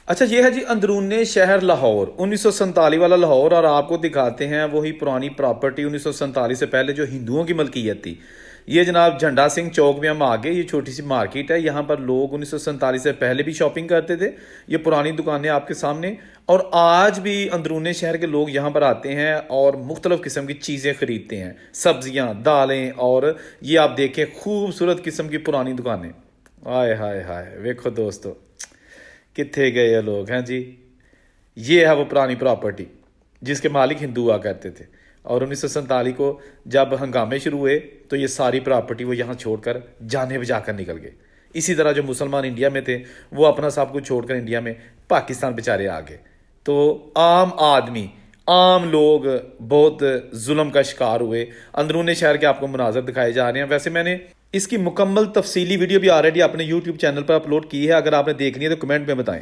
अच्छा, ये है जी अंदरूनी शहर लाहौर, 1947 वाला लाहौर। और आपको दिखाते हैं वही पुरानी प्रॉपर्टी 1947 से पहले जो हिंदुओं की मलकियत थी। ये जनाब झंडा सिंह चौक में हम आगे, ये छोटी सी मार्केट है। यहाँ पर लोग 1947 से पहले भी शॉपिंग करते थे। ये पुरानी दुकानें आपके सामने। और आज भी अंदरूनी शहर के लोग यहाँ पर आते हैं और मुख्तलिफ किस्म की चीज़ें ख़रीदते हैं, सब्जियाँ, दालें। और ये आप देखें खूबसूरत किस्म की पुरानी दुकानें। आय हाय हाय, वेखो दोस्तों कितने गए ये लोग हैं जी। ये है वो पुरानी प्रॉपर्टी जिसके मालिक हिंदू हुआ करते थे। और 1947 को जब हंगामे शुरू हुए तो ये सारी प्रॉपर्टी वो यहाँ छोड़कर जाने बजा कर निकल गए। इसी तरह जो मुसलमान इंडिया में थे वो अपना सब कुछ छोड़कर इंडिया में पाकिस्तान बेचारे आ गए। तो आम आदमी, आम लोग बहुत जुल्म का शिकार हुए। अंदरूनी शहर के आपको मनाजर दिखाए जा रहे हैं। वैसे मैंने इसकी मुकम्मल तफसीली वीडियो भी ऑलरेडी अपने यूट्यूब चैनल पर अपलोड की है। अगर आपने देखनी है तो कमेंट में बताएं।